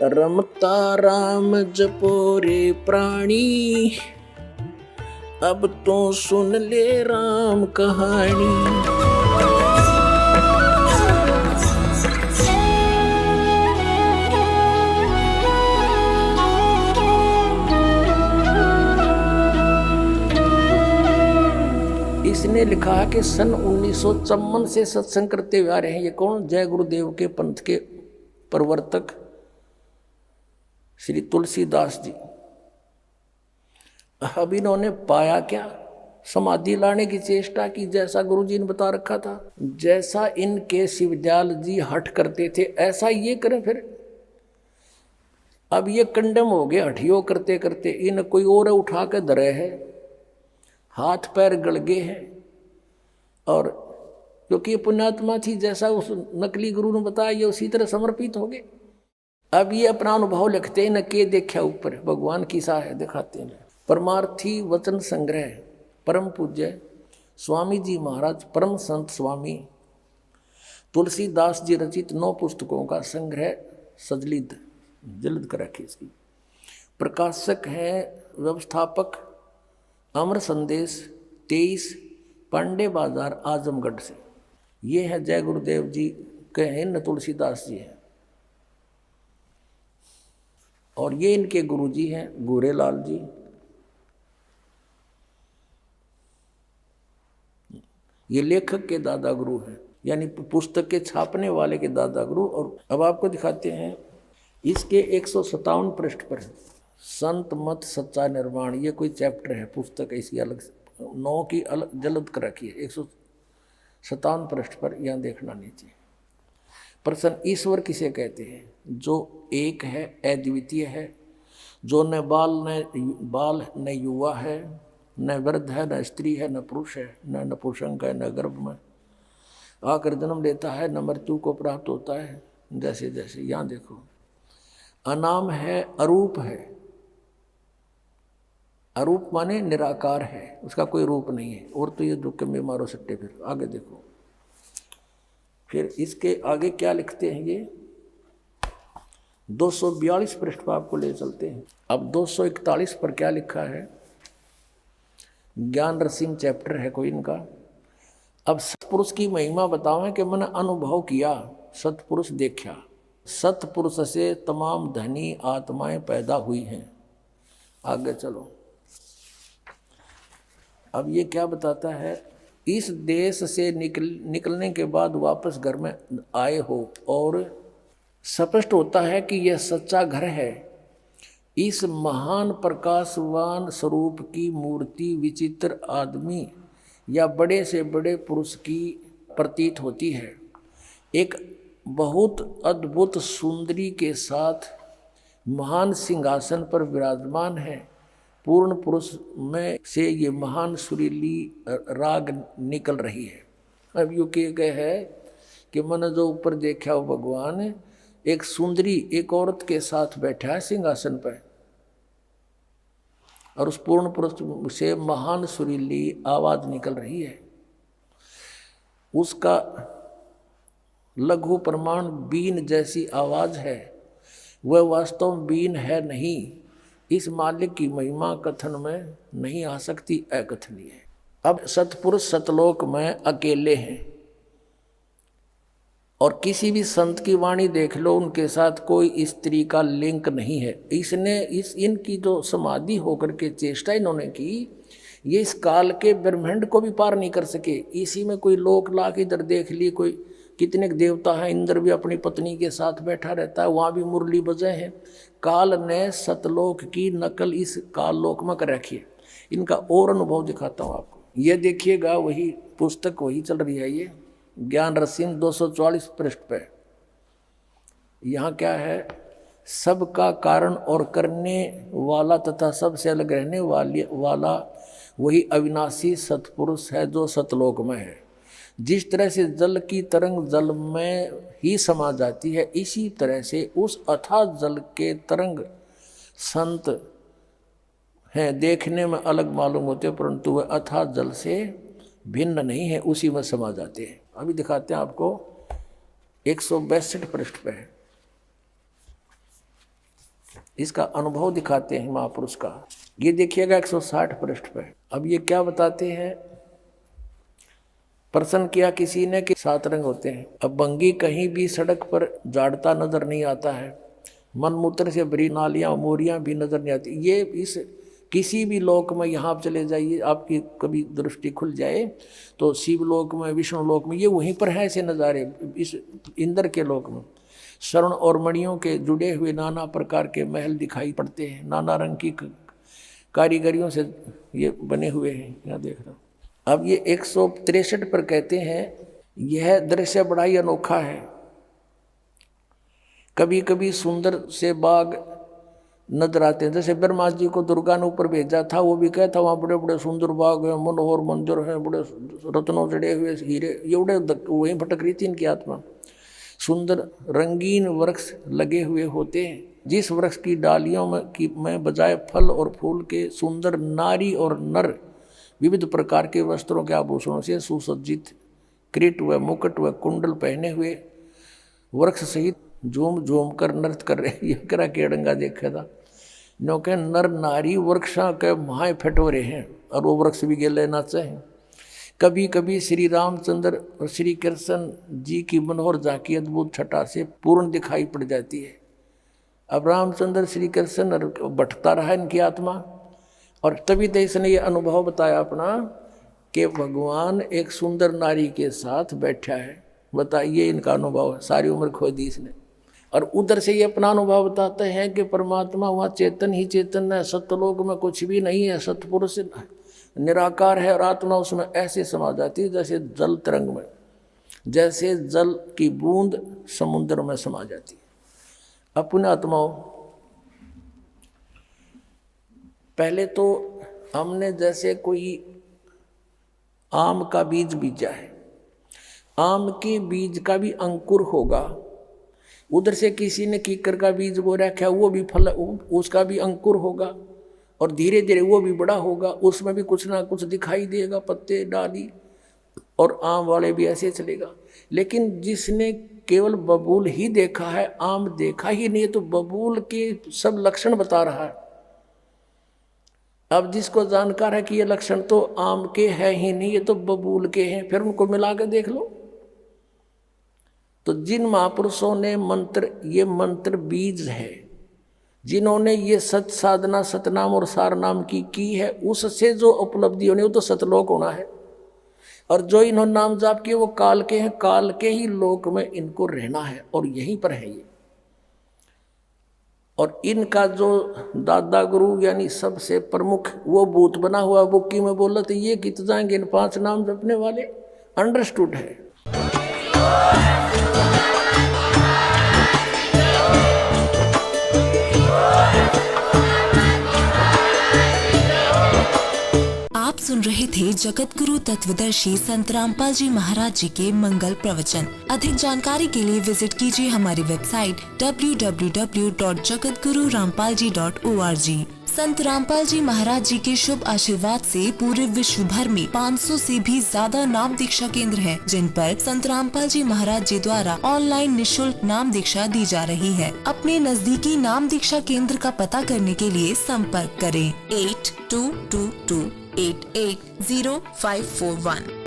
रमता राम जपो रे प्राणी, अब तो सुन ले राम कहानी। इसने लिखा है कि सन 1954 से सत्संग करते हुए आ रहे हैं। ये कौन? जय गुरुदेव के पंथ के प्रवर्तक श्री तुलसीदास जी। अब इन्होंने पाया क्या? समाधि लाने की चेष्टा की, जैसा गुरुजी ने बता रखा था। जैसा इनके शिवदयाल जी हठ करते थे ऐसा ये करें फिर। अब ये कंडम हो गए हठियो करते करते। इन कोई और उठा के धरे है, हाथ पैर गड़ गए हैं। और क्योंकि ये पुण्यात्मा थी, जैसा उस नकली गुरु ने बताया ये उसी तरह समर्पित हो गए। अब ये अपना अनुभव लिखते हैं, न के देखा ऊपर भगवान की सा है दिखाते हैं। परमार्थी वचन संग्रह परम पूज्य स्वामी जी महाराज परम संत स्वामी तुलसीदास जी रचित 9 पुस्तकों का संग्रह सजलिद जल्द कर रखी। इसकी प्रकाशक है व्यवस्थापक अमर संदेश 23 पांडे बाजार आजमगढ़ से। ये है जय गुरुदेव जी के हैं न तुलसीदास जी हैं। और ये इनके गुरुजी हैं गोरेलाल जी। ये लेखक के दादा गुरु हैं, यानी पुस्तक के छापने वाले के दादा गुरु। और अब आपको दिखाते हैं इसके 157 पृष्ठ पर संत मत सच्चा निर्माण, ये कोई चैप्टर है, पुस्तक है इसकी अलग 9 की अलग जल्द कर रखी है। 157 पृष्ठ पर यहाँ देखना नीचे। प्रसन्न ईश्वर किसे कहते हैं? जो एक है, अद्वितीय है, जो न बाल न युवा है, न वृद्ध है, न स्त्री है, न पुरुष है, न नपुंसक है, न गर्भ में आकर जन्म लेता है, न मृत्यु को प्राप्त होता है। जैसे जैसे यहाँ देखो, अनाम है, अरूप है। अरूप माने निराकार है, उसका कोई रूप नहीं है। और तो ये दुख में मारो सट्टे। फिर आगे देखो, फिर इसके आगे क्या लिखते हैं ये 242 पृष्ठ पर आपको ले चलते हैं। अब 241 पर क्या लिखा है? ज्ञान रसिम चैप्टर है कोई इनका। अब सतपुरुष की महिमा बतावें कि मैंने अनुभव किया, सतपुरुष देखा। सतपुरुष से तमाम धनी आत्माएं पैदा हुई हैं। आगे चलो, अब ये क्या बताता है? इस देश से निकलने के बाद वापस घर में आए हो और स्पष्ट होता है कि यह सच्चा घर है। इस महान प्रकाशवान स्वरूप की मूर्ति विचित्र आदमी या बड़े से बड़े पुरुष की प्रतीत होती है। एक बहुत अद्भुत सुंदरी के साथ महान सिंहासन पर विराजमान है। पूर्ण पुरुष में से ये महान सुरीली राग निकल रही है। अब यूँ कह गए है कि मैंने जो ऊपर देखा वो भगवान एक सुंदरी एक औरत के साथ बैठा है सिंहासन पर, और उस पूर्ण पुरुष से महान सुरीली आवाज निकल रही है। उसका लघु प्रमाण बीन जैसी आवाज है, वह वास्तव में बीन है नहीं। इस मालिक की महिमा कथन में नहीं आ सकती, अकथनीय है। अब सतपुरुष सतलोक में अकेले हैं और किसी भी संत की वाणी देख लो, उनके साथ कोई स्त्री का लिंक नहीं है। इनकी जो समाधि होकर के चेष्टा इन्होंने की, ये इस काल के ब्रह्मांड को भी पार नहीं कर सके। इसी में कोई लोक लाख इधर देख ली, कोई कितने देवता हैं। इंद्र भी अपनी पत्नी के साथ बैठा रहता है, वहाँ भी मुरली बजे हैं। काल ने सतलोक की नकल इस काल लोक में कर रखी है। इनका और अनुभव दिखाता हूँ आपको। ये देखिएगा, वही पुस्तक वही चल रही है, ये ज्ञान रसिम 244 पृष्ठ पे। यहाँ क्या है? सबका कारण और करने वाला तथा सबसे अलग रहने वाला वही अविनाशी सतपुरुष है जो सतलोक में है। जिस तरह से जल की तरंग जल में ही समा जाती है, इसी तरह से उस अथाह जल के तरंग संत हैं, देखने में अलग मालूम होते, परंतु वह अथाह जल से भिन्न नहीं है, उसी में समा जाते हैं। अभी दिखाते हैं आपको 162 पृष्ठ पे है। इसका अनुभव दिखाते हैं महापुरुष का। ये देखिएगा 160 पृष्ठ पे। अब ये क्या बताते हैं, प्रश्न किया किसी ने कि 7 रंग होते हैं। अब बंगी कहीं भी सड़क पर झाड़ता नजर नहीं आता है, मन मूत्र से भरी नालियां मोरियां भी नजर नहीं आती। ये इस किसी भी लोक में, यहाँ आप चले जाइए, आपकी कभी दृष्टि खुल जाए तो शिव लोक में, विष्णु लोक में, ये वहीं पर है ऐसे नज़ारे। इस इंद्र के लोक में स्वर्ण और मणियो63 के जुड़े हुए नाना प्रकार के महल दिखाई पड़ते हैं, नाना रंग की कारीगरियों से ये बने हुए हैं। यहाँ देख रहा हूँ। अब ये 163 पर कहते हैं, यह दृश्य बड़ा ही अनोखा है। कभी कभी सुंदर से बाग नजर आते हैं। जैसे ब्रह्मा जी को दुर्गा ने ऊपर भेजा था, वो भी कहता वहाँ बड़े बड़े सुंदर बाग हैं, मनोहर मंदिर हैं, बड़े रत्नों जड़े हुए हीरे, ये बड़े वहीं भटक रही थी इनकी आत्मा। सुंदर रंगीन वृक्ष लगे हुए होते हैं, जिस वृक्ष की डालियों में बजाय फल और फूल के सुंदर नारी और नर विविध प्रकार के वस्त्रों के आभूषणों से सुसज्जित, किरीट व मुकुट व कुंडल पहने हुए वृक्ष सहित झूम झूम कर नृत्य कर रहे। ये करा केड़ंगा देखा था, नो के नर नारी वृक्षा के महाय फटोरे हैं और वो वृक्ष भी गेले नाचे हैं। कभी कभी श्री रामचंद्र और श्री कृष्ण जी की मनोहर झांकी अद्भुत छटा से पूर्ण दिखाई पड़ जाती है। अब रामचंद्र श्री कृष्ण भटकता रहा इनकी आत्मा, और तभी तो इसने ये अनुभव बताया अपना कि भगवान एक सुंदर नारी के साथ बैठा है। बताइए, इनका अनुभव है, सारी उम्र खो दी इसने। और उधर से ये अपना अनुभव बताते हैं कि परमात्मा वहाँ चेतन ही चेतन है, सत्यलोक में कुछ भी नहीं है, सतपुरुष निराकार है, और आत्मा उसमें ऐसे समा जाती है जैसे जल तरंग में, जैसे जल की बूंद समुद्र में समा जाती है। अपने आत्माओं, पहले तो हमने जैसे कोई आम का बीज बीजा है, आम के बीज का भी अंकुर होगा। उधर से किसी ने कीकर का बीज बो रखा, वो भी फल, उसका भी अंकुर होगा, और धीरे धीरे वो भी बड़ा होगा, उसमें भी कुछ ना कुछ दिखाई देगा, पत्ते डाली, और आम वाले भी ऐसे चलेगा। लेकिन जिसने केवल बबूल ही देखा है, आम देखा ही नहीं, तो बबूल के सब लक्षण बता रहा है। अब जिसको जानकार है कि ये लक्षण तो आम के है ही नहीं, ये तो बबूल के हैं, फिर उनको मिला के देख लो। तो जिन महापुरुषों ने मंत्र, ये मंत्र बीज है, जिन्होंने ये सत साधना, सतनाम और सारनाम की है, उससे जो उपलब्धि होनी वो तो सतलोक होना है। और जो इन्होंने नाम जाप किए वो काल के हैं, काल के ही लोक में इनको रहना है, और यहीं पर है ये। और इनका जो दादा गुरु यानी सबसे प्रमुख वो भूत बना हुआ, बुक्की में बोला तो ये कित जाएंगे इन 5 नाम जपने वाले, अंडरस्टूड है। आप सुन रहे थे जगत गुरु तत्वदर्शी संत रामपाल जी महाराज जी के मंगल प्रवचन। अधिक जानकारी के लिए विजिट कीजिए हमारी वेबसाइट www.jagatgururampalji.org। संत रामपाल जी महाराज जी के शुभ आशीर्वाद से पूरे विश्व भर में 500 से भी ज्यादा नाम दीक्षा केंद्र हैं, जिन पर संत रामपाल जी महाराज जी द्वारा ऑनलाइन निशुल्क नाम दीक्षा दी जा रही है। अपने नजदीकी नाम दीक्षा केंद्र का पता करने के लिए संपर्क करें 8222880541।